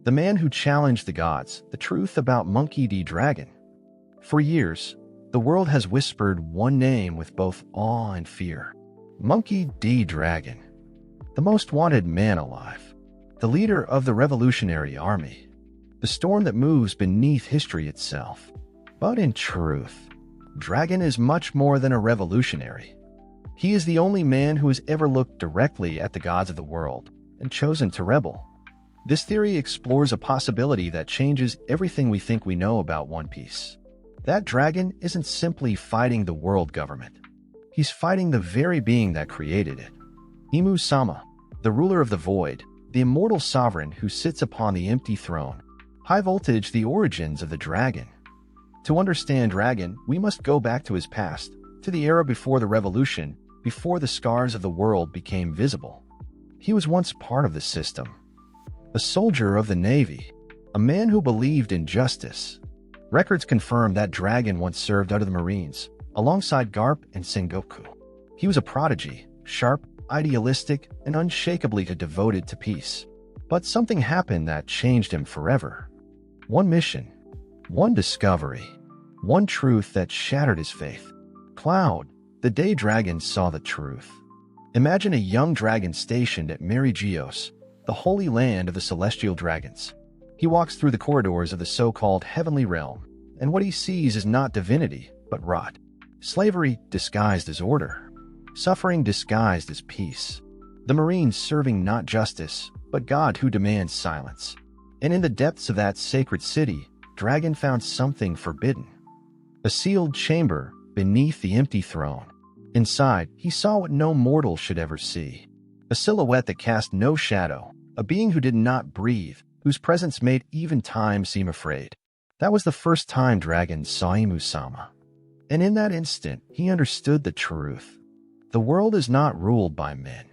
the man who challenged the gods, the truth about Monkey D. Dragon. For years, the world has whispered one name with both awe and fear. Monkey D. Dragon, the most wanted man alive, the leader of the Revolutionary Army, the storm that moves beneath history itself. But in truth, Dragon is much more than a revolutionary. He is the only man who has ever looked directly at the gods of the world and chosen to rebel. This theory explores a possibility that changes everything we think we know about One Piece. That dragon isn't simply fighting the world government. He's fighting the very being that created it. Imu-sama, the ruler of the void, the immortal sovereign who sits upon the empty throne. High voltage, the origins of the dragon. To understand Dragon, we must go back to his past, to the era before the revolution, before the scars of the world became visible. He was once part of the system. A soldier of the Navy, a man who believed in justice. Records confirm that Dragon once served under the Marines, alongside Garp and Sengoku. He was a prodigy, sharp, idealistic, and unshakably devoted to peace. But something happened that changed him forever. One mission, one discovery, one truth that shattered his faith. Cloud, the day Dragon saw the truth. Imagine a young dragon stationed at Merigios, the holy land of the celestial dragons. He walks through the corridors of the so-called heavenly realm, and what he sees is not divinity, but rot. Slavery disguised as order. Suffering disguised as peace. The Marines serving not justice, but God who demands silence. And in the depths of that sacred city, Dragon found something forbidden. A sealed chamber beneath the empty throne. Inside, he saw what no mortal should ever see. A silhouette that cast no shadow, a being who did not breathe, whose presence made even time seem afraid. That was the first time Dragon saw Imu-sama. And in that instant, he understood the truth. The world is not ruled by men.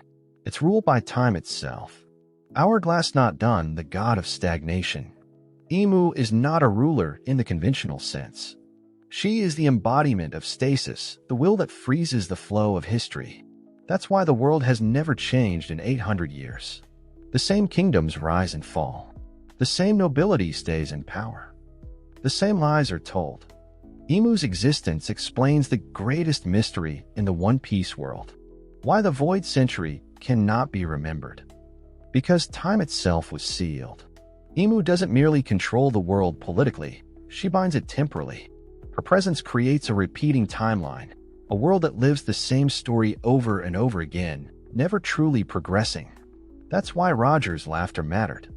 It's ruled by time itself. Hourglass not done, the god of stagnation. Imu is not a ruler in the conventional sense. She is the embodiment of stasis, the will that freezes the flow of history. That's why the world has never changed in 800 years. The same kingdoms rise and fall. The same nobility stays in power. The same lies are told. Imu's existence explains the greatest mystery in the One Piece world. Why the Void Century cannot be remembered. Because time itself was sealed. Imu doesn't merely control the world politically, she binds it temporally. Her presence creates a repeating timeline, a world that lives the same story over and over again, never truly progressing. That's why Roger's laughter mattered.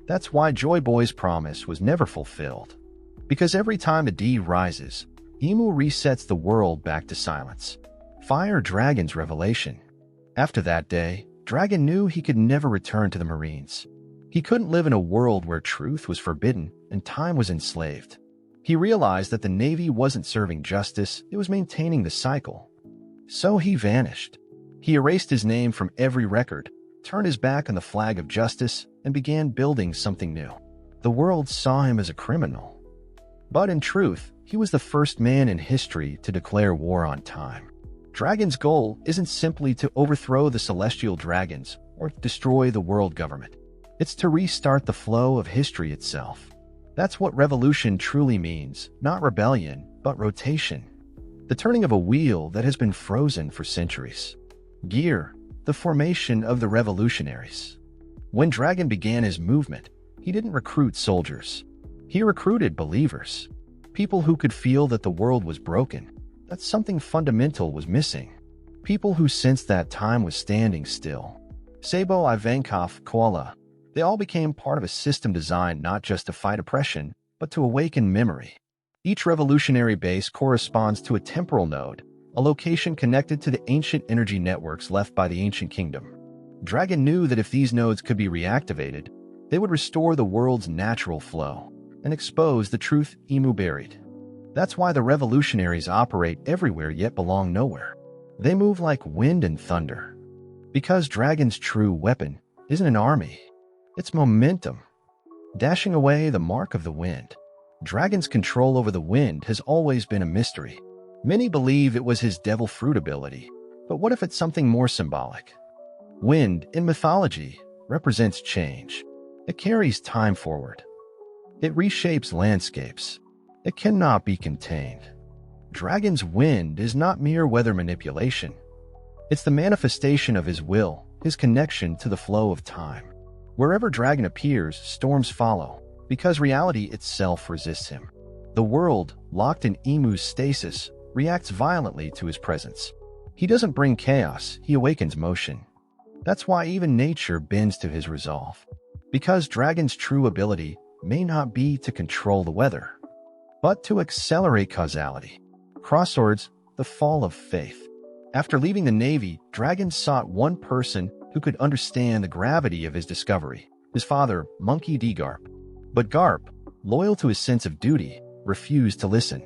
That's why Joy Boy's promise was never fulfilled. Because every time the D rises, Imu resets the world back to silence. Fire Dragon's revelation. After that day, Dragon knew he could never return to the Marines. He couldn't live in a world where truth was forbidden and time was enslaved. He realized that the Navy wasn't serving justice, it was maintaining the cycle. So he vanished. He erased his name from every record, turned his back on the flag of justice, and began building something new. The world saw him as a criminal. But in truth, he was the first man in history to declare war on time. Dragon's goal isn't simply to overthrow the celestial dragons or destroy the world government. It's to restart the flow of history itself. That's what revolution truly means, not rebellion, but rotation. The turning of a wheel that has been frozen for centuries. Gear, the formation of the revolutionaries. When Dragon began his movement, he didn't recruit soldiers. He recruited believers. People who could feel that the world was broken, that something fundamental was missing. People who sensed that time was standing still. Sabo, Ivankov, Koala, they all became part of a system designed not just to fight oppression, but to awaken memory. Each revolutionary base corresponds to a temporal node, a location connected to the ancient energy networks left by the ancient kingdom. Dragon knew that if these nodes could be reactivated, they would restore the world's natural flow and expose the truth Imu buried. That's why the revolutionaries operate everywhere yet belong nowhere. They move like wind and thunder. Because Dragon's true weapon isn't an army, it's momentum. Dashing away the mark of the wind. Dragon's control over the wind has always been a mystery. Many believe it was his devil fruit ability, but what if it's something more symbolic? Wind, in mythology, represents change. It carries time forward. It reshapes landscapes. It cannot be contained. Dragon's wind is not mere weather manipulation. It's the manifestation of his will, his connection to the flow of time. Wherever dragon appears, storms follow, because reality itself resists him. The world, locked in Imu's stasis, reacts violently to his presence. He doesn't bring chaos, he awakens motion. That's why even nature bends to his resolve. Because dragon's true ability may not be to control the weather, but to accelerate causality. Crosswords, the fall of faith. After leaving the Navy, Dragon sought one person who could understand the gravity of his discovery, his father, Monkey D. Garp. But Garp, loyal to his sense of duty, refused to listen.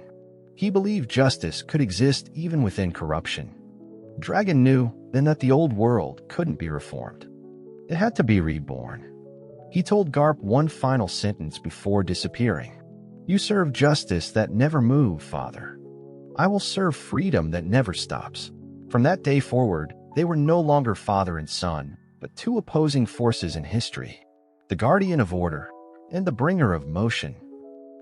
He believed justice could exist even within corruption. Dragon knew then that the old world couldn't be reformed. It had to be reborn. He told Garp one final sentence before disappearing. "You serve justice that never moves, Father. I will serve freedom that never stops." From that day forward, they were no longer father and son, but two opposing forces in history. The guardian of order and the bringer of motion.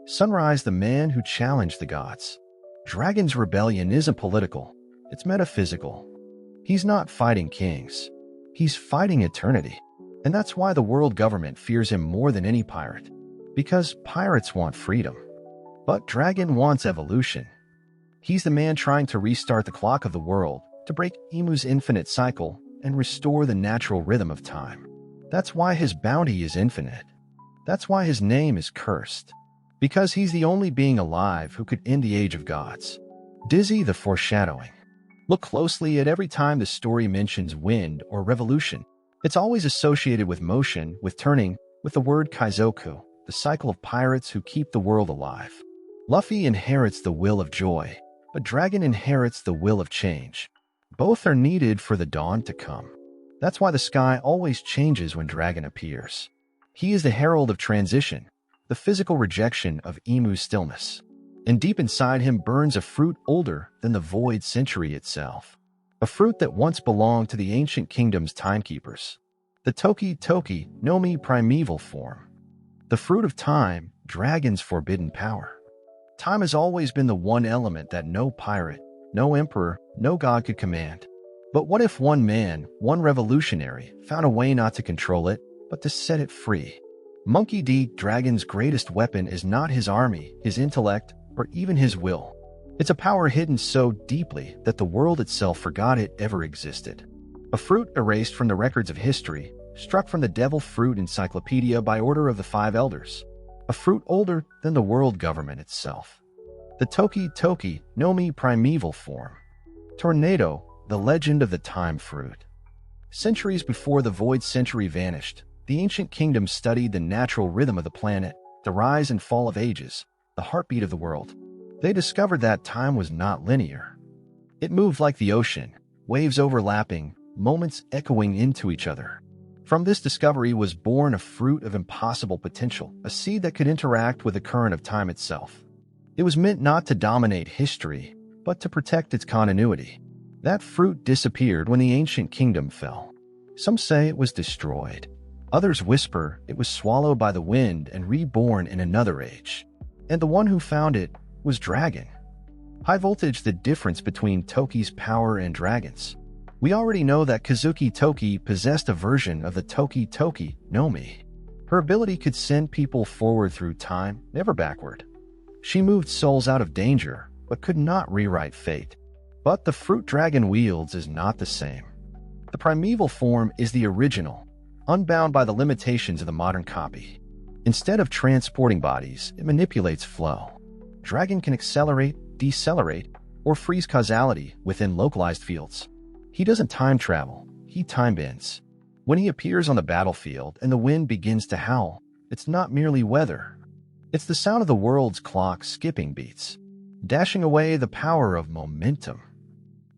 Sunrise, the man who challenged the gods. Dragon's rebellion isn't political, it's metaphysical. He's not fighting kings. He's fighting eternity. And that's why the world government fears him more than any pirate. Because pirates want freedom. But Dragon wants evolution. He's the man trying to restart the clock of the world, to break Imu's infinite cycle and restore the natural rhythm of time. That's why his bounty is infinite. That's why his name is cursed. Because he's the only being alive who could end the age of gods. Dizzy, the foreshadowing. Look closely at every time the story mentions wind or revolution. It's always associated with motion, with turning, with the word kaizoku, the cycle of pirates who keep the world alive. Luffy inherits the will of joy, but Dragon inherits the will of change. Both are needed for the dawn to come. That's why the sky always changes when Dragon appears. He is the herald of transition, the physical rejection of Imu's stillness. And deep inside him burns a fruit older than the void century itself. A fruit that once belonged to the ancient kingdom's timekeepers. The Toki Toki no Mi primeval form. The fruit of time, Dragon's forbidden power. Time has always been the one element that no pirate, no emperor, no god could command. But what if one man, one revolutionary, found a way not to control it, but to set it free? Monkey D. Dragon's greatest weapon is not his army, his intellect, or even his will. It's a power hidden so deeply that the world itself forgot it ever existed. A fruit erased from the records of history, struck from the devil fruit encyclopedia by order of the 5 elders. A fruit older than the world government itself. The Toki Toki no Mi primeval form. Tornado, the legend of the time fruit. Centuries before the void century vanished, the ancient kingdom studied the natural rhythm of the planet, the rise and fall of ages, the heartbeat of the world. They discovered that time was not linear. It moved like the ocean, waves overlapping, moments echoing into each other. From this discovery was born a fruit of impossible potential, a seed that could interact with the current of time itself. It was meant not to dominate history, but to protect its continuity. That fruit disappeared when the ancient kingdom fell. Some say it was destroyed. Others whisper it was swallowed by the wind and reborn in another age. And the one who found it was Dragon. High voltage, the difference between Toki's power and Dragon's. We already know that Kazuki Toki possessed a version of the Toki Toki no Mi. Her ability could send people forward through time, never backward. She moved souls out of danger, but could not rewrite fate. But the fruit Dragon wields is not the same. The primeval form is the original, unbound by the limitations of the modern copy. Instead of transporting bodies, it manipulates flow. Dragon can accelerate, decelerate, or freeze causality within localized fields. He doesn't time travel, he time bends. When he appears on the battlefield and the wind begins to howl, it's not merely weather. It's the sound of the world's clock skipping beats, dashing away the power of momentum.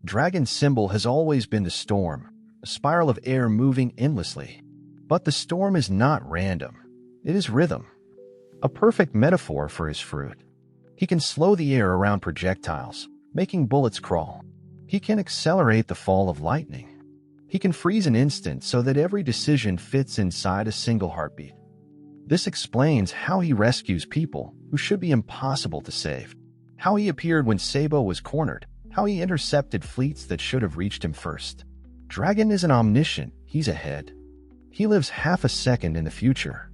Dragon's symbol has always been the storm, a spiral of air moving endlessly. But the storm is not random. It is rhythm, a perfect metaphor for his fruit. He can slow the air around projectiles, making bullets crawl. He can accelerate the fall of lightning. He can freeze an instant so that every decision fits inside a single heartbeat. This explains how he rescues people who should be impossible to save, how he appeared when Sabo was cornered, how he intercepted fleets that should have reached him first. Dragon isn't omniscient, he's ahead. He lives half a second in the future.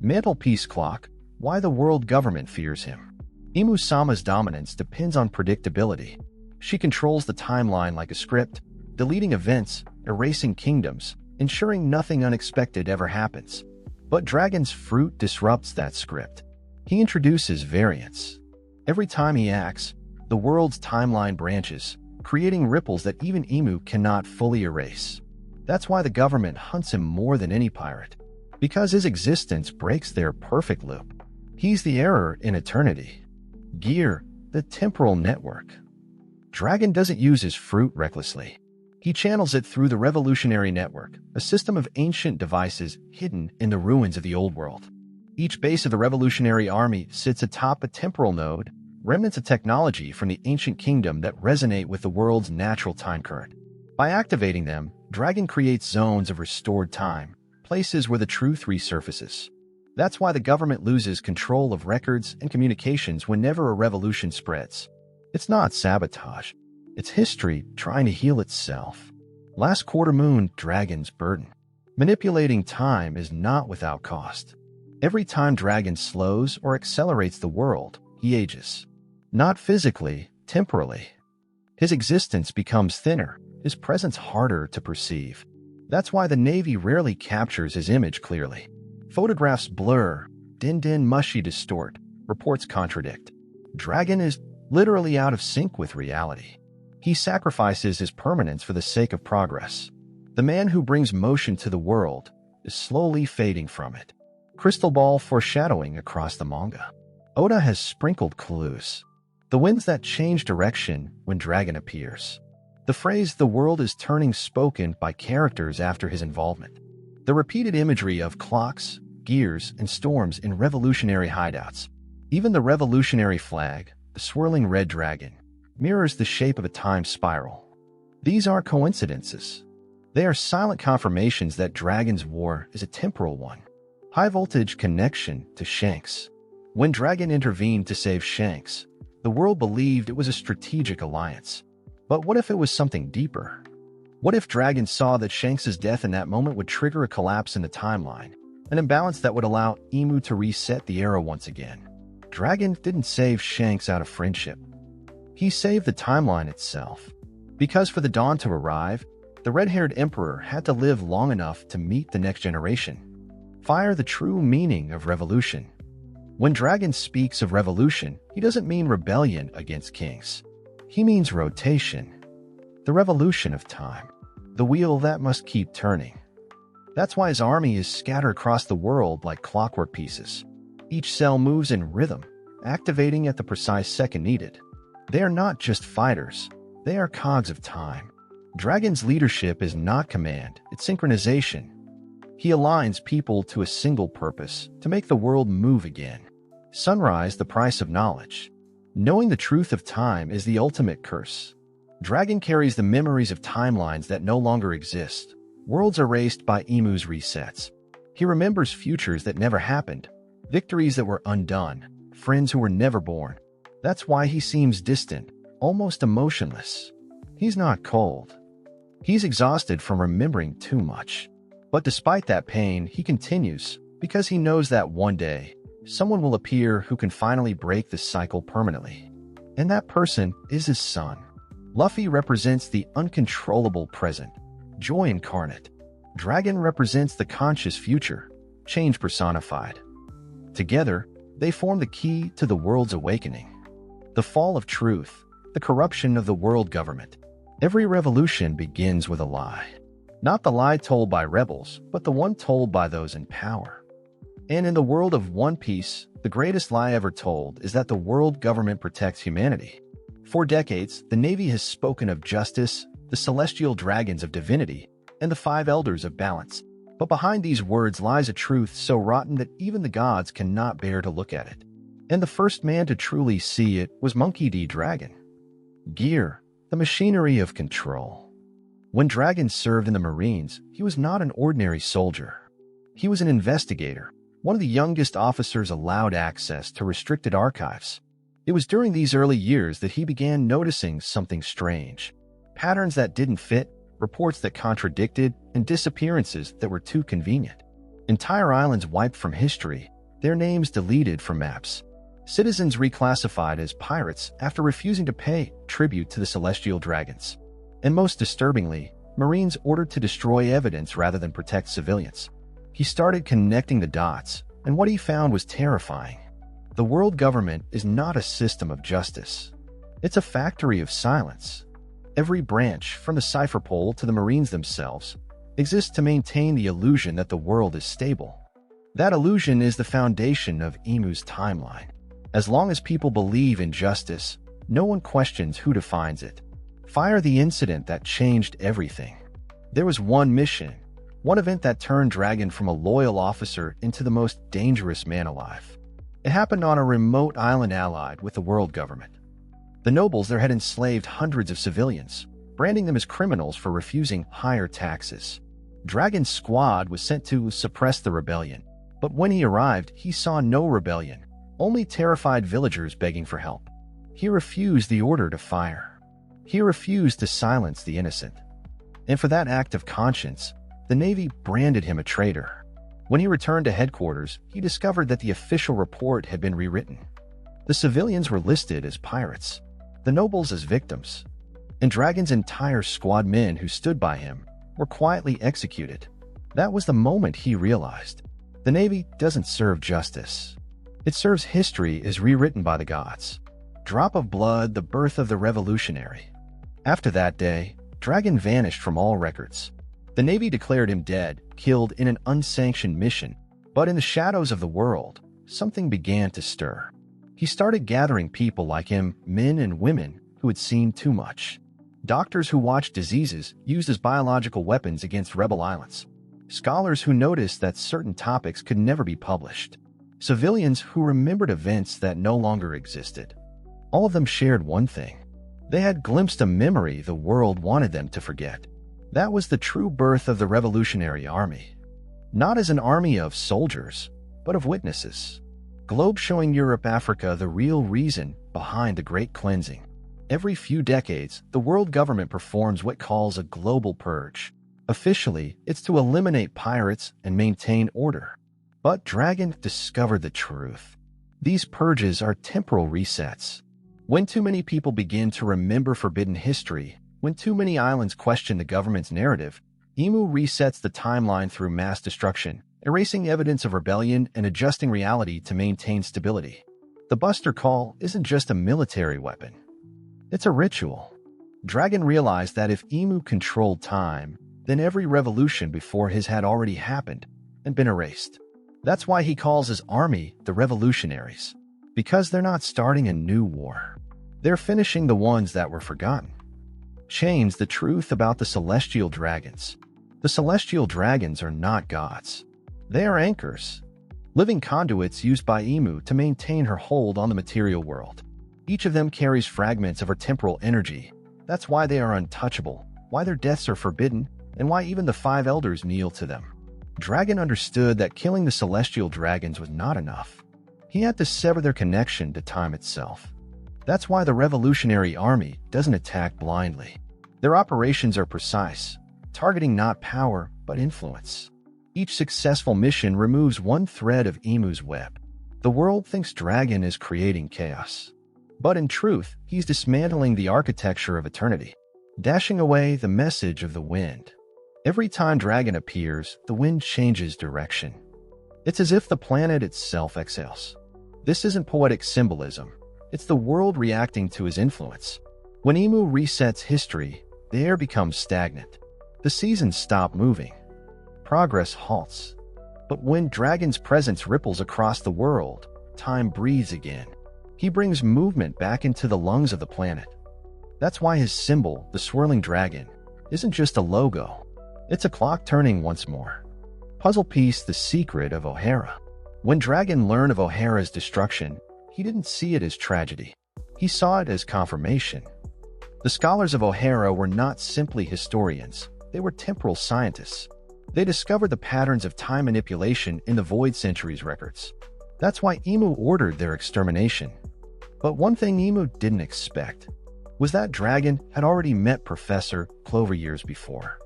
Mantelpiece clock, why the world government fears him. Imu-sama's dominance depends on predictability. She controls the timeline like a script, deleting events, erasing kingdoms, ensuring nothing unexpected ever happens. But Dragon's fruit disrupts that script. He introduces variance. Every time he acts, the world's timeline branches, creating ripples that even Imu cannot fully erase. That's why the government hunts him more than any pirate, because his existence breaks their perfect loop. He's the error in eternity. Gear, the temporal network. Dragon doesn't use his fruit recklessly. He channels it through the Revolutionary Network, a system of ancient devices hidden in the ruins of the old world. Each base of the Revolutionary Army sits atop a temporal node, remnants of technology from the ancient kingdom that resonate with the world's natural time current. By activating them, Dragon creates zones of restored time, places where the truth resurfaces. That's why the government loses control of records and communications whenever a revolution spreads. It's not sabotage. It's history trying to heal itself. Last quarter moon, Dragon's burden. Manipulating time is not without cost. Every time Dragon slows or accelerates the world, he ages. Not physically, temporally. His existence becomes thinner, his presence harder to perceive. That's why the Navy rarely captures his image clearly. Photographs blur, din mushy distort, reports contradict. Dragon is literally out of sync with reality. He sacrifices his permanence for the sake of progress. The man who brings motion to the world is slowly fading from it. Crystal ball foreshadowing across the manga. Oda has sprinkled clues. The winds that change direction when Dragon appears. The phrase "the world is turning" spoken by characters after his involvement. The repeated imagery of clocks, gears, and storms in revolutionary hideouts. Even the revolutionary flag, the swirling red dragon, mirrors the shape of a time spiral. These aren't coincidences. They are silent confirmations that Dragon's war is a temporal one. High-voltage connection to Shanks. When Dragon intervened to save Shanks, the world believed it was a strategic alliance. But what if it was something deeper? What if Dragon saw that Shanks' death in that moment would trigger a collapse in the timeline, an imbalance that would allow Imu to reset the era once again? Dragon didn't save Shanks out of friendship. He saved the timeline itself. Because for the dawn to arrive, the red-haired emperor had to live long enough to meet the next generation. Fire the true meaning of revolution. When Dragon speaks of revolution, he doesn't mean rebellion against kings. He means rotation. The revolution of time. The wheel that must keep turning. That's why his army is scattered across the world like clockwork pieces. Each cell moves in rhythm, activating at the precise second needed. They are not just fighters, they are cogs of time. Dragon's leadership is not command, it's synchronization. He aligns people to a single purpose, to make the world move again. Sunrise, the price of knowledge. Knowing the truth of time is the ultimate curse. Dragon carries the memories of timelines that no longer exist, worlds erased by Imu's resets. He remembers futures that never happened, victories that were undone, friends who were never born. That's why he seems distant, almost emotionless. He's not cold. He's exhausted from remembering too much. But despite that pain, he continues, because he knows that one day, someone will appear who can finally break the cycle permanently. And that person is his son. Luffy represents the uncontrollable present, joy incarnate. Dragon represents the conscious future, change personified. Together, they form the key to the world's awakening. The fall of truth, the corruption of the world government. Every revolution begins with a lie. Not the lie told by rebels, but the one told by those in power. And in the world of One Piece, the greatest lie ever told is that the world government protects humanity. For decades, the Navy has spoken of justice, the celestial dragons of divinity, and the five elders of balance. But behind these words lies a truth so rotten that even the gods cannot bear to look at it. And the first man to truly see it was Monkey D. Dragon. Gear, the machinery of control. When Dragon served in the Marines, he was not an ordinary soldier. He was an investigator, one of the youngest officers allowed access to restricted archives. It was during these early years that he began noticing something strange. Patterns that didn't fit, reports that contradicted, and disappearances that were too convenient. Entire islands wiped from history, their names deleted from maps. Citizens reclassified as pirates after refusing to pay tribute to the celestial dragons. And most disturbingly, Marines ordered to destroy evidence rather than protect civilians. He started connecting the dots, and what he found was terrifying. The world government is not a system of justice. It's a factory of silence. Every branch, from the cipher pole to the Marines themselves, exists to maintain the illusion that the world is stable. That illusion is the foundation of Imu's timeline. As long as people believe in justice, no one questions who defines it. Fire the incident that changed everything. There was one mission, one event that turned Dragon from a loyal officer into the most dangerous man alive. It happened on a remote island allied with the world government. The nobles there had enslaved hundreds of civilians, branding them as criminals for refusing higher taxes. Dragon's squad was sent to suppress the rebellion, but when he arrived, he saw no rebellion, only terrified villagers begging for help. He refused the order to fire. He refused to silence the innocent. And for that act of conscience, the Navy branded him a traitor. When he returned to headquarters, he discovered that the official report had been rewritten. The civilians were listed as pirates, the nobles as victims, and Dragon's entire squad men who stood by him were quietly executed. That was the moment he realized. The Navy doesn't serve justice. It serves history as rewritten by the gods. Drop of blood, the birth of the revolutionary. After that day, Dragon vanished from all records. The Navy declared him dead, killed in an unsanctioned mission. But in the shadows of the world, something began to stir. He started gathering people like him, men and women who had seen too much. Doctors who watched diseases used as biological weapons against rebel islands. Scholars who noticed that certain topics could never be published. Civilians who remembered events that no longer existed. All of them shared one thing. They had glimpsed a memory the world wanted them to forget. That was the true birth of the Revolutionary Army. Not as an army of soldiers, but of witnesses. Globe showing Europe, Africa the real reason behind the Great Cleansing. Every few decades, the world government performs what it calls a global purge. Officially, it's to eliminate pirates and maintain order. But Dragon discovered the truth. These purges are temporal resets. When too many people begin to remember forbidden history, when too many islands question the government's narrative, Imu resets the timeline through mass destruction, erasing evidence of rebellion and adjusting reality to maintain stability. The Buster Call isn't just a military weapon. It's a ritual. Dragon realized that if Imu controlled time, then every revolution before his had already happened and been erased. That's why he calls his army the Revolutionaries. Because they're not starting a new war. They're finishing the ones that were forgotten. Change the truth about the celestial dragons. The celestial dragons are not gods. They are anchors. Living conduits used by Imu to maintain her hold on the material world. Each of them carries fragments of her temporal energy. That's why they are untouchable, why their deaths are forbidden, and why even the 5 elders kneel to them. Dragon understood that killing the celestial dragons was not enough. He had to sever their connection to time itself. That's why the Revolutionary Army doesn't attack blindly. Their operations are precise, targeting not power, but influence. Each successful mission removes one thread of Imu's web. The world thinks Dragon is creating chaos. But in truth, he's dismantling the architecture of eternity, dashing away the message of the wind. Every time Dragon appears, the wind changes direction. It's as if the planet itself exhales. This isn't poetic symbolism. It's the world reacting to his influence. When Imu resets history, the air becomes stagnant. The seasons stop moving. Progress halts. But when Dragon's presence ripples across the world, time breathes again. He brings movement back into the lungs of the planet. That's why his symbol, the swirling dragon, isn't just a logo. It's a clock turning once more. Puzzle piece, the secret of O'Hara. When Dragon learned of O'Hara's destruction, he didn't see it as tragedy. He saw it as confirmation. The scholars of O'Hara were not simply historians. They were temporal scientists. They discovered the patterns of time manipulation in the Void Centuries records. That's why Imu ordered their extermination. But one thing Imu didn't expect was that Dragon had already met Professor Clover years before.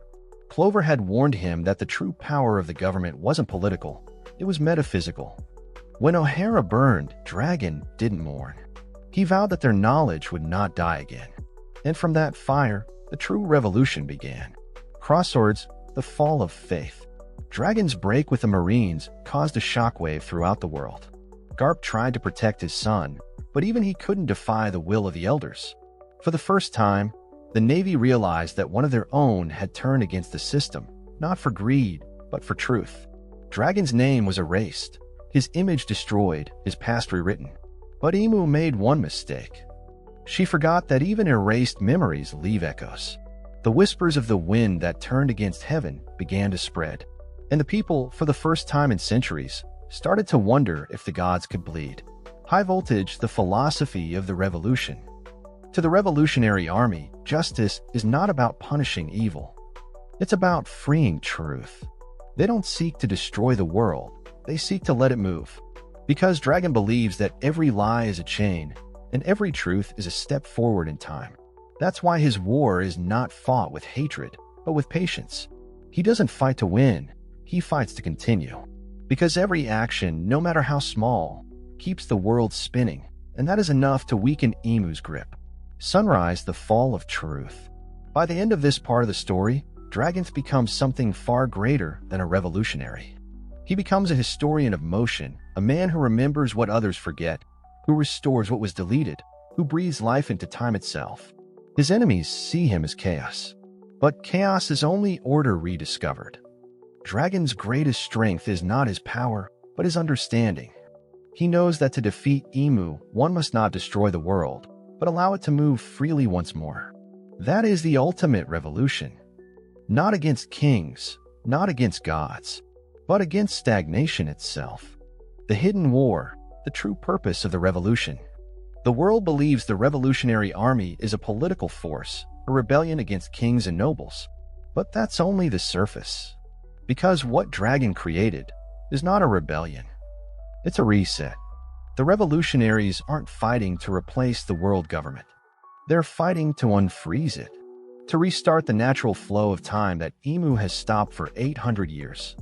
Clover had warned him that the true power of the government wasn't political, it was metaphysical. When O'Hara burned, Dragon didn't mourn. He vowed that their knowledge would not die again. And from that fire, the true revolution began. Crosswords, the fall of faith. Dragon's break with the Marines caused a shockwave throughout the world. Garp tried to protect his son, but even he couldn't defy the will of the elders. For the first time, the Navy realized that one of their own had turned against the system, not for greed, but for truth. Dragon's name was erased, his image destroyed, his past rewritten. But Imu made one mistake. She forgot that even erased memories leave echoes. The whispers of the wind that turned against heaven began to spread, and the people, for the first time in centuries, started to wonder if the gods could bleed. High voltage, the philosophy of the revolution. To the Revolutionary Army, justice is not about punishing evil. It's about freeing truth. They don't seek to destroy the world, they seek to let it move. Because Dragon believes that every lie is a chain, and every truth is a step forward in time. That's why his war is not fought with hatred, but with patience. He doesn't fight to win, he fights to continue. Because every action, no matter how small, keeps the world spinning, and that is enough to weaken Imu's grip. Sunrise, the fall of truth. By the end of this part of the story, Dragon's becomes something far greater than a revolutionary. He becomes a historian of motion, a man who remembers what others forget, who restores what was deleted, who breathes life into time itself. His enemies see him as chaos. But chaos is only order rediscovered. Dragon's greatest strength is not his power, but his understanding. He knows that to defeat Imu, one must not destroy the world, but allow it to move freely once more. That is the ultimate revolution. Not against kings, not against gods, but against stagnation itself. The hidden war, the true purpose of the revolution. The world believes the Revolutionary Army is a political force, a rebellion against kings and nobles. But that's only the surface. Because what Dragon created is not a rebellion. It's a reset. The revolutionaries aren't fighting to replace the world government. They're fighting to unfreeze it, to restart the natural flow of time that Imu has stopped for 800 years.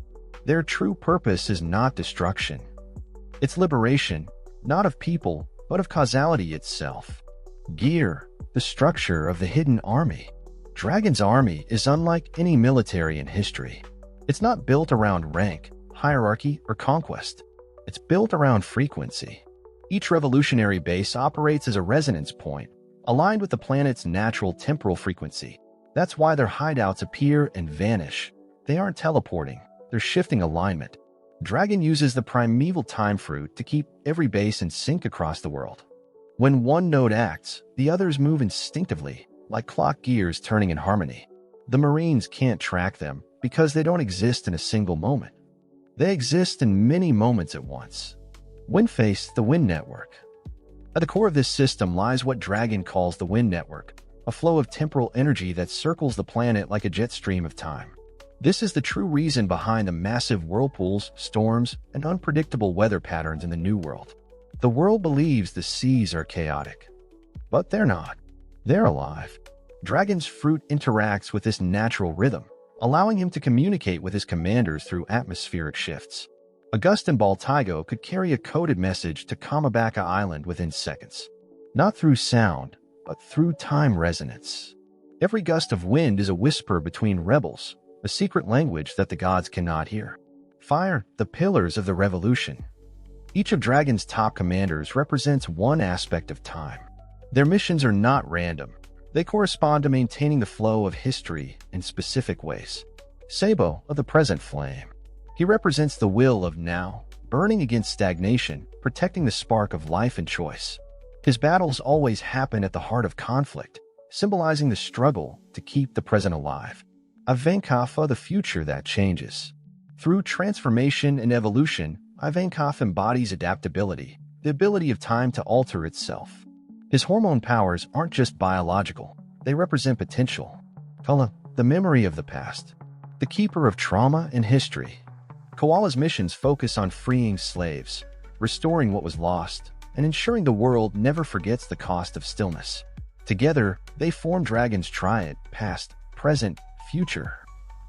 Their true purpose is not destruction. It's liberation, not of people, but of causality itself. Gear, the structure of the hidden army. Dragon's army is unlike any military in history. It's not built around rank, hierarchy, or conquest. It's built around frequency. Each revolutionary base operates as a resonance point, aligned with the planet's natural temporal frequency. That's why their hideouts appear and vanish. They aren't teleporting, they're shifting alignment. Dragon uses the primeval time fruit to keep every base in sync across the world. When one node acts, the others move instinctively, like clock gears turning in harmony. The Marines can't track them because they don't exist in a single moment. They exist in many moments at once. Windface, the Wind Network. At the core of this system lies what Dragon calls the Wind Network, a flow of temporal energy that circles the planet like a jet stream of time. This is the true reason behind the massive whirlpools, storms, and unpredictable weather patterns in the New World. The world believes the seas are chaotic. But they're not. They're alive. Dragon's fruit interacts with this natural rhythm, allowing him to communicate with his commanders through atmospheric shifts. A gust in Baltigo could carry a coded message to Kamabaka Island within seconds. Not through sound, but through time resonance. Every gust of wind is a whisper between rebels, a secret language that the gods cannot hear. Fire, the pillars of the revolution. Each of Dragon's top commanders represents one aspect of time. Their missions are not random. They correspond to maintaining the flow of history in specific ways. Sabo, of the present flame. He represents the will of now, burning against stagnation, protecting the spark of life and choice. His battles always happen at the heart of conflict, symbolizing the struggle to keep the present alive. Ivankov, the future that changes. Through transformation and evolution, Ivankov embodies adaptability, the ability of time to alter itself. His hormone powers aren't just biological, they represent potential. Kala, the memory of the past. the keeper of trauma and history. Koala's missions focus on freeing slaves, restoring what was lost, and ensuring the world never forgets the cost of stillness. Together, they form Dragon's triad: past, present, future.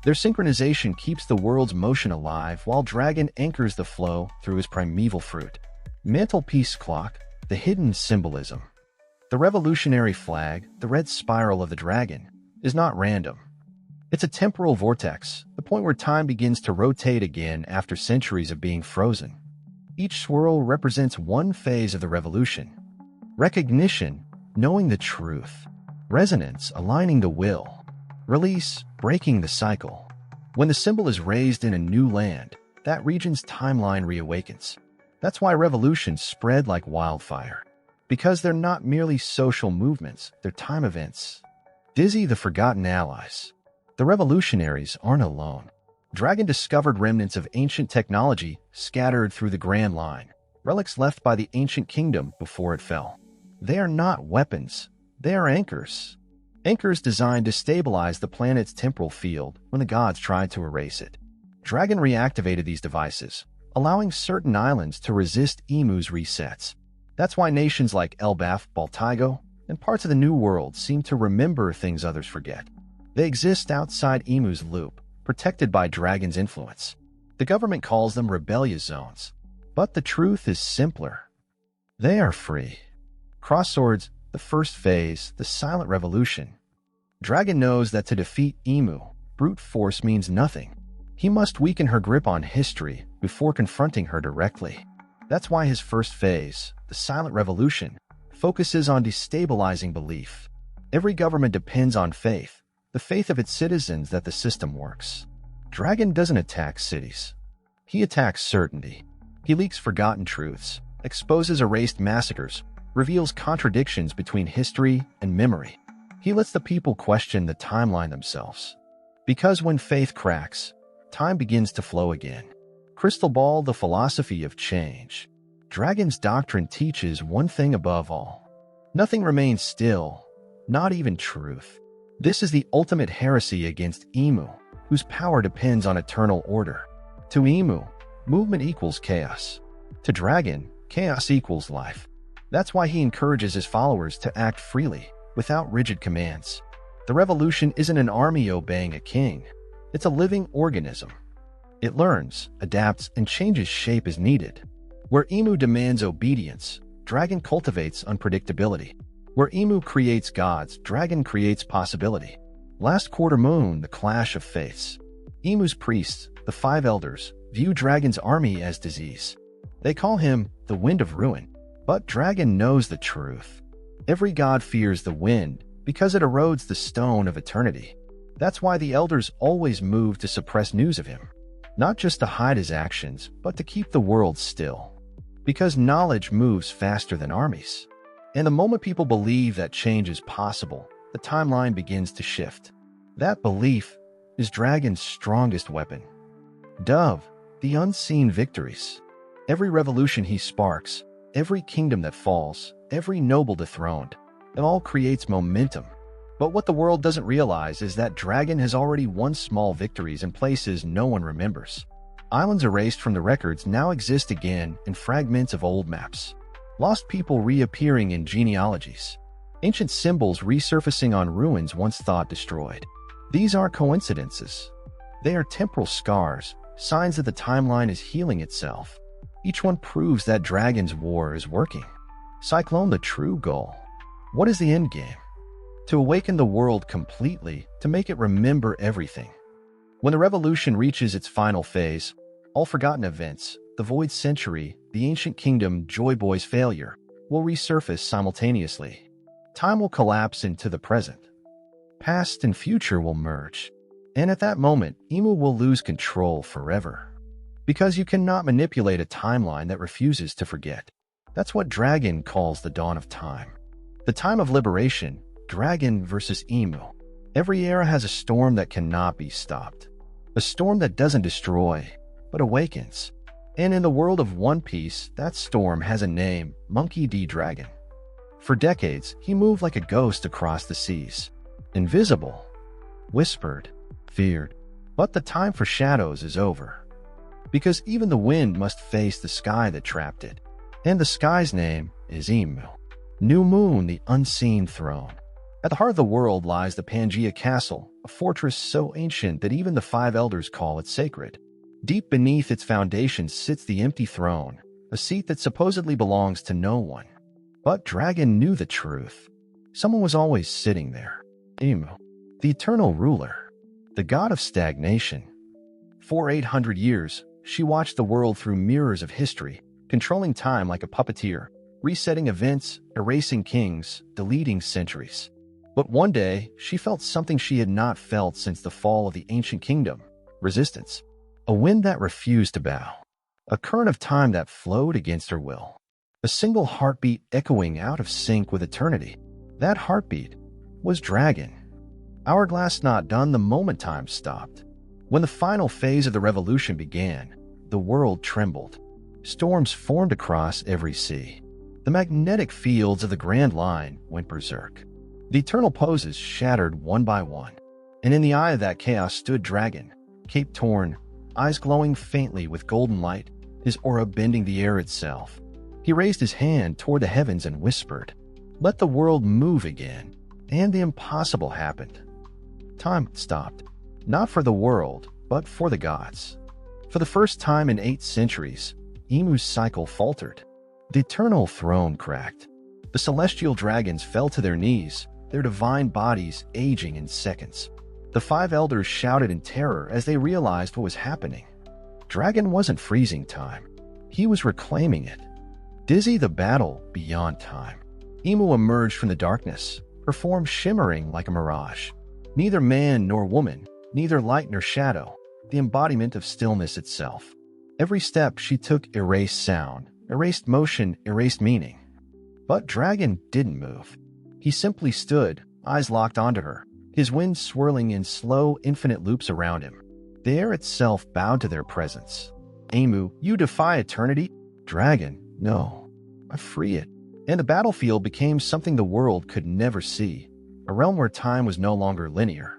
Their synchronization keeps the world's motion alive while Dragon anchors the flow through his primeval fruit. Mantelpiece clock, the hidden symbolism. The revolutionary flag, the red spiral of the dragon, is not random. It's a temporal vortex, the point where time begins to rotate again after centuries of being frozen. Each swirl represents one phase of the revolution. Recognition, knowing the truth. Resonance, aligning the will. Release, breaking the cycle. When the symbol is raised in a new land, that region's timeline reawakens. That's why revolutions spread like wildfire. Because they're not merely social movements, they're time events. Dizzy the Forgotten Allies. The revolutionaries aren't alone. Dragon discovered remnants of ancient technology scattered through the Grand Line, relics left by the ancient kingdom before it fell. They are not weapons, they are anchors. Anchors designed to stabilize the planet's temporal field when the gods tried to erase it. Dragon reactivated these devices, allowing certain islands to resist Imu's resets. That's why nations like Elbaf, Baltigo, and parts of the New World seem to remember things others forget. They exist outside Imu's loop, protected by Dragon's influence. The government calls them rebellious zones. But the truth is simpler. They are free. Crosswords, the first phase, the silent revolution. Dragon knows that to defeat Imu, brute force means nothing. He must weaken her grip on history before confronting her directly. That's why his first phase, the silent revolution, focuses on destabilizing belief. Every government depends on faith, the faith of its citizens that the system works. Dragon doesn't attack cities. He attacks certainty. He leaks forgotten truths, exposes erased massacres, reveals contradictions between history and memory. He lets the people question the timeline themselves. Because when faith cracks, time begins to flow again. Crystal Ball, the philosophy of change. Dragon's doctrine teaches one thing above all. Nothing remains still, not even truth. This is the ultimate heresy against Imu, whose power depends on eternal order. To Imu, movement equals chaos. To Dragon, chaos equals life. That's why he encourages his followers to act freely, without rigid commands. The revolution isn't an army obeying a king. It's a living organism. It learns, adapts, and changes shape as needed. Where Imu demands obedience, Dragon cultivates unpredictability. Where Imu creates gods, Dragon creates possibility. Last quarter moon, the clash of faiths. Imu's priests, the five elders, view Dragon's army as disease. They call him the wind of ruin. But Dragon knows the truth. Every god fears the wind because it erodes the stone of eternity. That's why the elders always move to suppress news of him. Not just to hide his actions, but to keep the world still. Because knowledge moves faster than armies. And the moment people believe that change is possible, the timeline begins to shift. That belief is Dragon's strongest weapon. Dove, the unseen victories. Every revolution he sparks, every kingdom that falls, every noble dethroned, it all creates momentum. But what the world doesn't realize is that Dragon has already won small victories in places no one remembers. Islands erased from the records now exist again in fragments of old maps. Lost people reappearing in genealogies. Ancient symbols resurfacing on ruins once thought destroyed. These aren't coincidences. They are temporal scars, signs that the timeline is healing itself. Each one proves that Dragon's war is working. Cyclone, the true goal. What is the end game? To awaken the world completely, to make it remember everything. When the revolution reaches its final phase, all forgotten events, the Void Century, the Ancient Kingdom, Joy Boy's failure, will resurface simultaneously. Time will collapse into the present. Past and future will merge. And at that moment, Imu will lose control forever. Because you cannot manipulate a timeline that refuses to forget. That's what Dragon calls the dawn of time. The time of liberation, Dragon versus Imu. Every era has a storm that cannot be stopped. A storm that doesn't destroy, but awakens. And in the world of One Piece, that storm has a name, Monkey D. Dragon. For decades, he moved like a ghost across the seas. Invisible, whispered, feared. But the time for shadows is over. Because even the wind must face the sky that trapped it. And the sky's name is Imu. New Moon, the unseen throne. At the heart of the world lies the Pangea Castle, a fortress so ancient that even the five elders call it sacred. Deep beneath its foundations sits the empty throne, a seat that supposedly belongs to no one. But Dragon knew the truth. Someone was always sitting there. Imu, the eternal ruler, the god of stagnation. For 800 years, she watched the world through mirrors of history, controlling time like a puppeteer, resetting events, erasing kings, deleting centuries. But one day, she felt something she had not felt since the fall of the ancient kingdom: resistance. A wind that refused to bow. A current of time that flowed against her will. A single heartbeat echoing out of sync with eternity. That heartbeat was Dragon. Hourglass not done the moment time stopped. When the final phase of the revolution began, the world trembled. Storms formed across every sea. The magnetic fields of the Grand Line went berserk. The eternal poses shattered one by one. And in the eye of that chaos stood Dragon, cape torn, eyes glowing faintly with golden light, his aura bending the air itself. He raised his hand toward the heavens and whispered, "Let the world move again." And the impossible happened. Time stopped. Not for the world, but for the gods. For the first time in 8 centuries, Imu's cycle faltered. The eternal throne cracked. The celestial dragons fell to their knees, their divine bodies aging in seconds. The 5 elders shouted in terror as they realized what was happening. Dragon wasn't freezing time. He was reclaiming it. Dizzy the battle beyond time. Imu emerged from the darkness, her form shimmering like a mirage. Neither man nor woman, neither light nor shadow, the embodiment of stillness itself. Every step she took erased sound, erased motion, erased meaning. But Dragon didn't move. He simply stood, eyes locked onto her, his wind swirling in slow, infinite loops around him. The air itself bowed to their presence. Imu, you defy eternity? Dragon, no. I free it. And the battlefield became something the world could never see, a realm where time was no longer linear.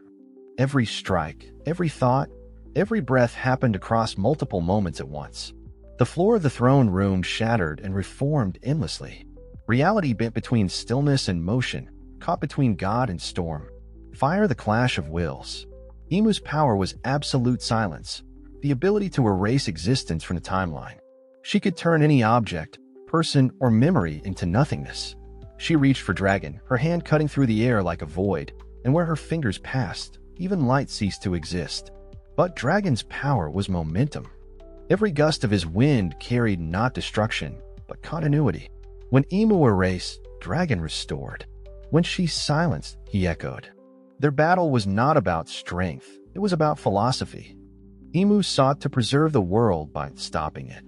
Every strike, every thought, every breath happened across multiple moments at once. The floor of the throne room shattered and reformed endlessly. Reality bent between stillness and motion, caught between God and storm. Fire the clash of wills. Imu's power was absolute silence, the ability to erase existence from the timeline. She could turn any object, person, or memory into nothingness. She reached for Dragon, her hand cutting through the air like a void, and where her fingers passed, even light ceased to exist. But Dragon's power was momentum. Every gust of his wind carried not destruction, but continuity. When Imu erased, Dragon restored. When she silenced, he echoed. Their battle was not about strength, it was about philosophy. Imu sought to preserve the world by stopping it.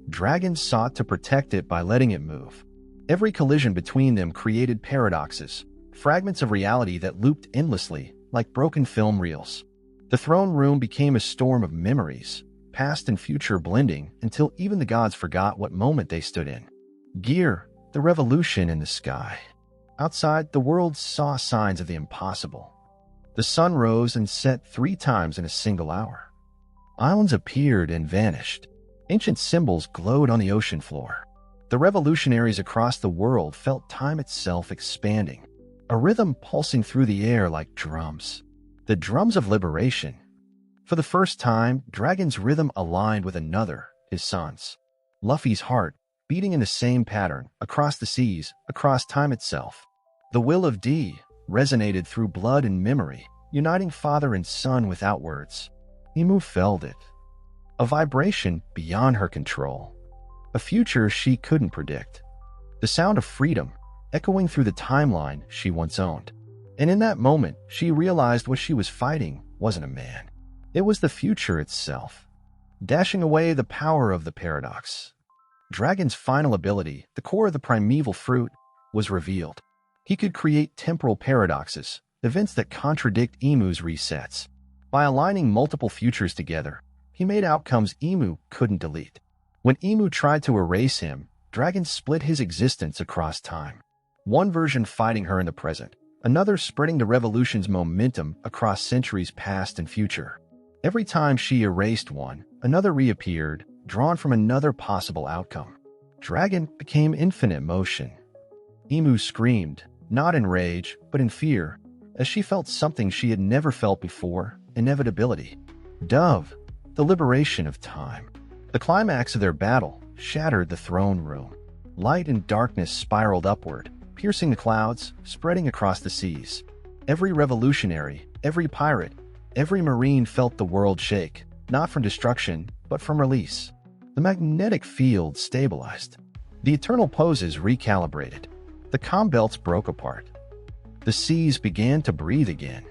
Dragon sought to protect it by letting it move. Every collision between them created paradoxes, fragments of reality that looped endlessly, like broken film reels. The throne room became a storm of memories, past and future blending until even the gods forgot what moment they stood in. Gear, the revolution in the sky. Outside, the world saw signs of the impossible. The sun rose and set 3 times in a single hour. Islands appeared and vanished. Ancient symbols glowed on the ocean floor. The revolutionaries across the world felt time itself expanding, a rhythm pulsing through the air like drums. The drums of liberation. For the first time, Dragon's rhythm aligned with another, his son's. Luffy's heart, beating in the same pattern, across the seas, across time itself. The will of D resonated through blood and memory, uniting father and son without words. Imu felt it. A vibration beyond her control. A future she couldn't predict. The sound of freedom, echoing through the timeline she once owned. And in that moment, she realized what she was fighting wasn't a man. It was the future itself, dashing away the power of the paradox. Dragon's final ability, the core of the primeval fruit, was revealed. He could create temporal paradoxes, events that contradict Imu's resets. By aligning multiple futures together, he made outcomes Imu couldn't delete. When Imu tried to erase him, Dragon split his existence across time. One version fighting her in the present, another spreading the revolution's momentum across centuries past and future. Every time she erased one, another reappeared, drawn from another possible outcome. Dragon became infinite motion. Imu screamed, not in rage, but in fear, as she felt something she had never felt before: inevitability. Dove, the liberation of time. The climax of their battle shattered the throne room. Light and darkness spiraled upward, piercing the clouds, spreading across the seas. Every revolutionary, every pirate, every marine felt the world shake, not from destruction, but from release. The magnetic field stabilized. The eternal poses recalibrated. The calm belts broke apart. The seas began to breathe again.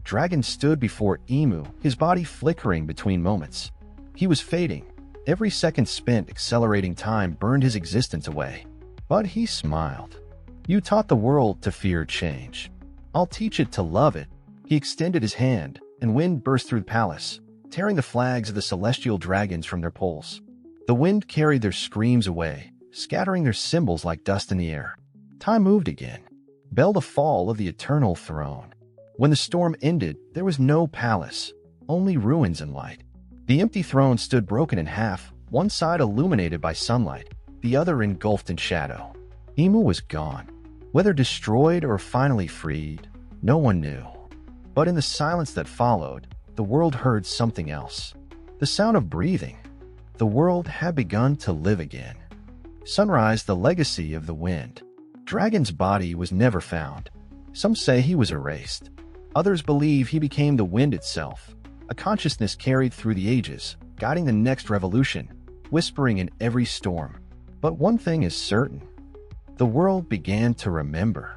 Dragon stood before Imu, his body flickering between moments. He was fading. Every second spent accelerating time burned his existence away. But he smiled. "You taught the world to fear change. I'll teach it to love it." He extended his hand, and wind burst through the palace, tearing the flags of the celestial dragons from their poles. The wind carried their screams away, scattering their symbols like dust in the air. Time moved again. Bell the fall of the eternal throne. When the storm ended, there was no palace, only ruins and light. The empty throne stood broken in half, one side illuminated by sunlight, the other engulfed in shadow. Imu was gone. Whether destroyed or finally freed, no one knew. But in the silence that followed, the world heard something else. The sound of breathing. The world had begun to live again. Sunrise, the legacy of the wind. Dragon's body was never found. Some say he was erased. Others believe he became the wind itself, a consciousness carried through the ages, guiding the next revolution, whispering in every storm. But one thing is certain. The world began to remember.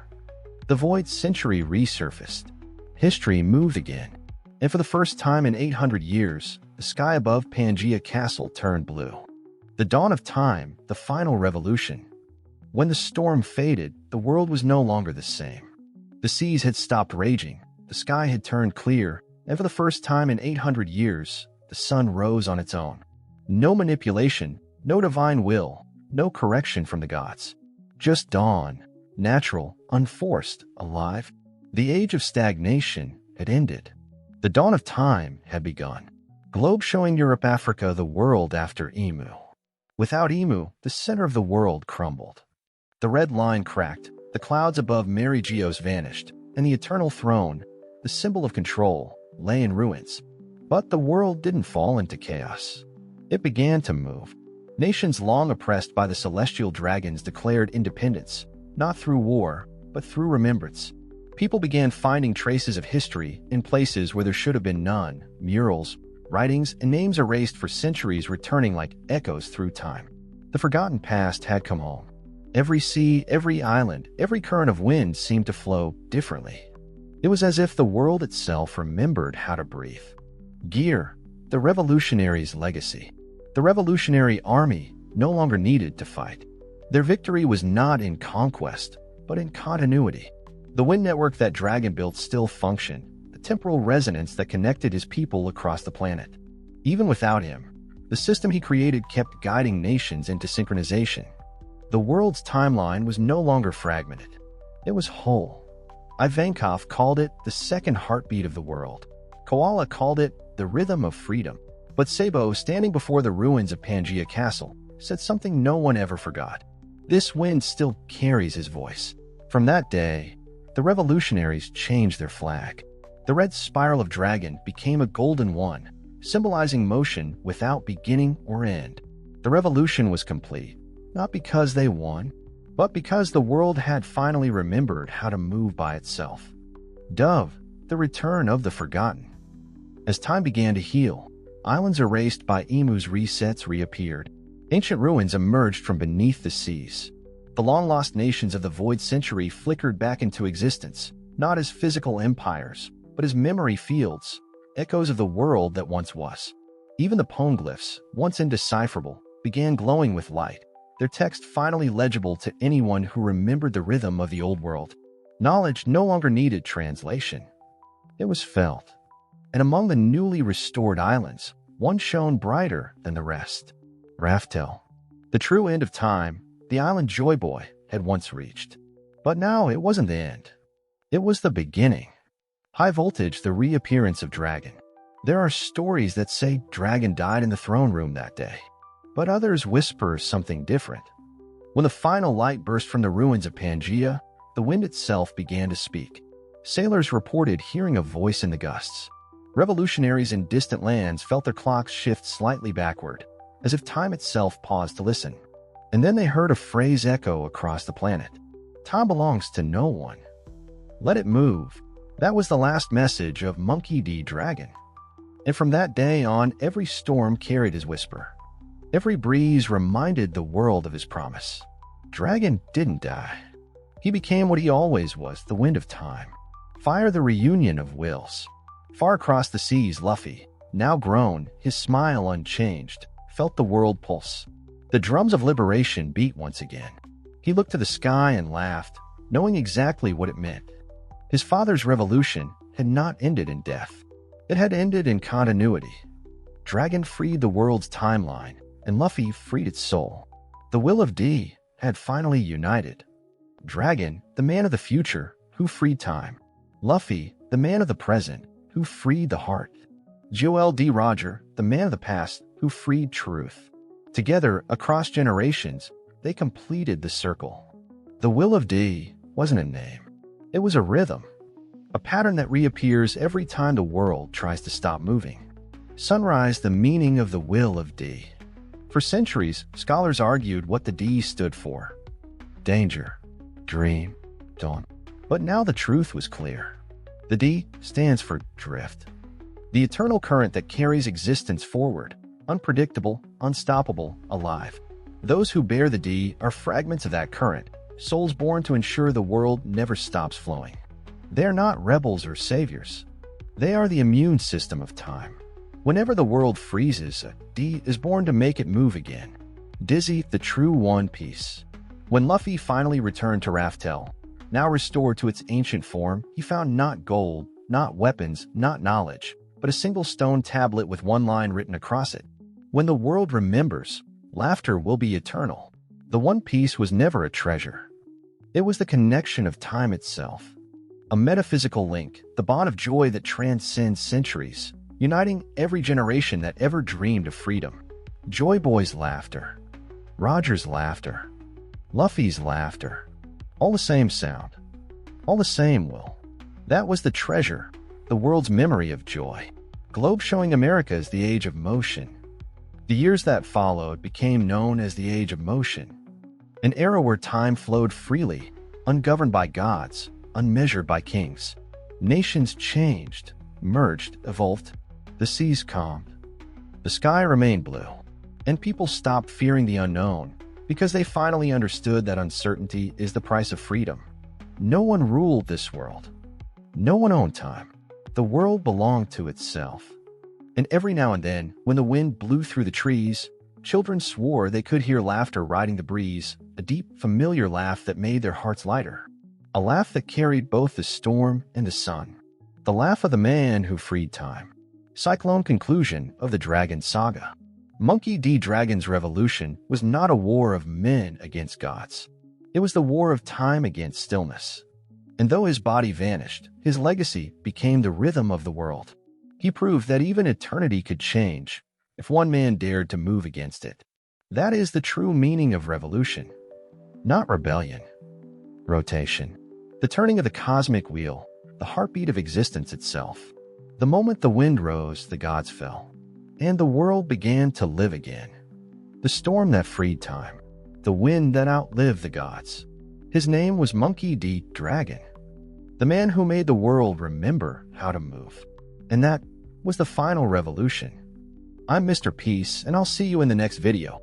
The void century resurfaced. History moved again. And for the first time in 800 years, the sky above Pangaea Castle turned blue. The dawn of time, the final revolution. When the storm faded, the world was no longer the same. The seas had stopped raging, the sky had turned clear, and for the first time in 800 years, the sun rose on its own. No manipulation, no divine will, no correction from the gods. Just dawn, natural, unforced, alive. The age of stagnation had ended. The dawn of time had begun. Globe showing Europe, Africa, the world after Imu. Without Imu, the center of the world crumbled. The red line cracked, the clouds above Mary Geos vanished, and the eternal throne, the symbol of control, lay in ruins. But the world didn't fall into chaos. It began to move. Nations long oppressed by the celestial dragons declared independence, not through war, but through remembrance. People began finding traces of history in places where there should have been none: murals, writings, and names erased for centuries returning like echoes through time. The forgotten past had come home. Every sea, every island, every current of wind seemed to flow differently. It was as if the world itself remembered how to breathe. Gear, the revolutionaries' legacy. The revolutionary army no longer needed to fight. Their victory was not in conquest, but in continuity. The wind network that Dragon built still functioned, the temporal resonance that connected his people across the planet. Even without him, the system he created kept guiding nations into synchronization. The world's timeline was no longer fragmented. It was whole. Ivankov called it the second heartbeat of the world. Koala called it the rhythm of freedom. But Sabo, standing before the ruins of Pangaea Castle, said something no one ever forgot. This wind still carries his voice. From that day, the revolutionaries changed their flag. The red spiral of dragon became a golden one, symbolizing motion without beginning or end. The revolution was complete. Not because they won, but because the world had finally remembered how to move by itself. Dove, the return of the forgotten. As time began to heal, islands erased by Imu's resets reappeared. Ancient ruins emerged from beneath the seas. The long-lost nations of the Void Century flickered back into existence, not as physical empires, but as memory fields, echoes of the world that once was. Even the poneglyphs, once indecipherable, began glowing with light, their text finally legible to anyone who remembered the rhythm of the old world. Knowledge no longer needed translation. It was felt. And among the newly restored islands, one shone brighter than the rest. Raftel. The true end of time, the island Joy Boy had once reached. But now it wasn't the end. It was the beginning. High voltage, the reappearance of Dragon. There are stories that say Dragon died in the throne room that day, but others whisper something different. When the final light burst from the ruins of Pangaea, the wind itself began to speak. Sailors reported hearing a voice in the gusts. Revolutionaries in distant lands felt their clocks shift slightly backward, as if time itself paused to listen. And then they heard a phrase echo across the planet. Time belongs to no one. Let it move. That was the last message of Monkey D. Dragon. And from that day on, every storm carried his whisper. Every breeze reminded the world of his promise. Dragon didn't die. He became what he always was, the wind of time. Fire, the reunion of wills. Far across the seas, Luffy, now grown, his smile unchanged, felt the world pulse. The drums of liberation beat once again. He looked to the sky and laughed, knowing exactly what it meant. His father's revolution had not ended in death. It had ended in continuity. Dragon freed the world's timeline, and Luffy freed its soul. The will of D had finally united. Dragon, the man of the future, who freed time. Luffy, the man of the present, who freed the heart. Joel D. Roger, the man of the past, who freed truth. Together, across generations, they completed the circle. The will of D wasn't a name. It was a rhythm, a pattern that reappears every time the world tries to stop moving. Sunrise, the meaning of the will of D. For centuries, scholars argued what the D stood for. Danger, dream, dawn. But now the truth was clear. The D stands for drift. The eternal current that carries existence forward, unpredictable, unstoppable, alive. Those who bear the D are fragments of that current, souls born to ensure the world never stops flowing. They are not rebels or saviors. They are the immune system of time. Whenever the world freezes, a D is born to make it move again. Dizzy, the true One Piece. When Luffy finally returned to Raftel, now restored to its ancient form, he found not gold, not weapons, not knowledge, but a single stone tablet with one line written across it. When the world remembers, laughter will be eternal. The One Piece was never a treasure. It was the connection of time itself. A metaphysical link, the bond of joy that transcends centuries, uniting every generation that ever dreamed of freedom. Joy Boy's laughter. Roger's laughter. Luffy's laughter. All the same sound. All the same will. That was the treasure, the world's memory of joy. Globe showing America as the age of motion. The years that followed became known as the age of motion. An era where time flowed freely, ungoverned by gods, unmeasured by kings. Nations changed, merged, evolved. The seas calmed. The sky remained blue. And people stopped fearing the unknown because they finally understood that uncertainty is the price of freedom. No one ruled this world. No one owned time. The world belonged to itself. And every now and then, when the wind blew through the trees, children swore they could hear laughter riding the breeze, a deep, familiar laugh that made their hearts lighter. A laugh that carried both the storm and the sun. The laugh of the man who freed time. Cyclone conclusion of the Dragon Saga. Monkey D. Dragon's revolution was not a war of men against gods. It was the war of time against stillness. And though his body vanished, his legacy became the rhythm of the world. He proved that even eternity could change if one man dared to move against it. That is the true meaning of revolution. Not rebellion. Rotation. The turning of the cosmic wheel, the heartbeat of existence itself. The moment the wind rose, the gods fell. And the world began to live again. The storm that freed time. The wind that outlived the gods. His name was Monkey D. Dragon. The man who made the world remember how to move. And that was the final revolution. I'm Mr. Peace, and I'll see you in the next video.